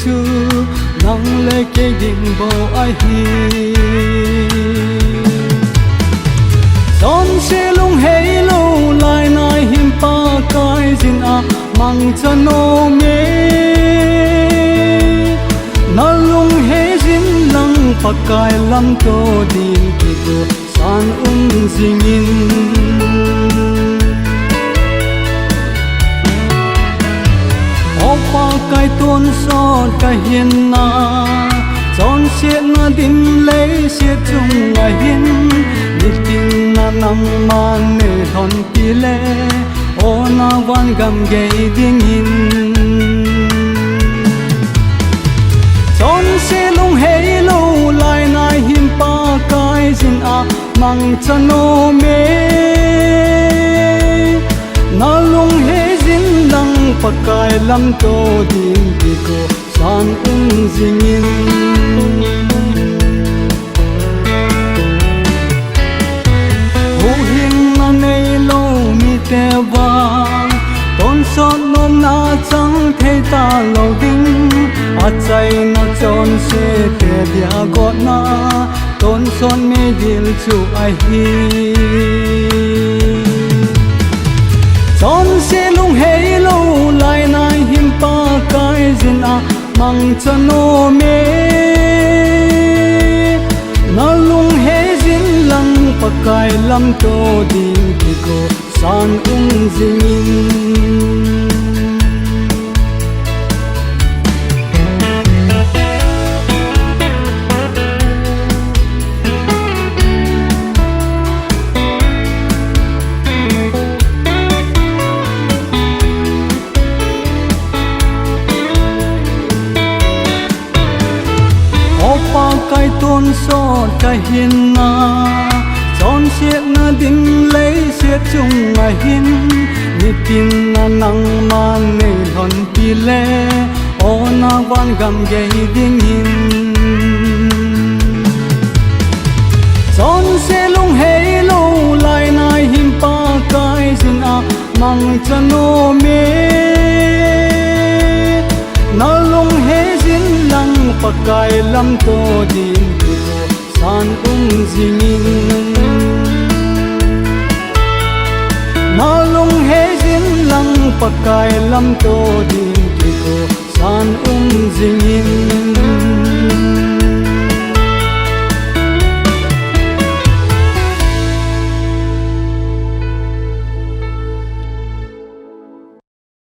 chu nang le ke ding bo ai hi son se lung hei lo lai nai him pa kai jin a mang chano me na lung hei jin lang pa kai lam to din ki go san jingin opa kai ton so kai hiền na chọn xiết na dim lấy xiết chung ngày hiền nhịp tim na nằm man nề hòn pi lệ ô na van gam gay ding in chọn xe lung hey lo lai nai him pa kai jin a mang chano me na lung hey jin lang pakai lam to din ki ko san jingin ho hin na nei lo mi te ba ton son nom na chang thei ta lo ding a chai na chon se te dia got na ton son me dil chu ai hi son se lung hei lo lai nai him pa kai jin a mang chano me na lung hei jin lang pakai lam to ding ki ko san jingin opa kai ton so kai hin na chọn xiết na dim lấy xiết chung ngày hin ni tin na nang man ne hon pi le o na van gam gay ding in chọn se lung hey lo lai nai him pa kai jin a mang chano me na lung hey jin lang pakai lam to din ki ko san jingin na lung hey jin lang pakai lam to din ki ko san jingin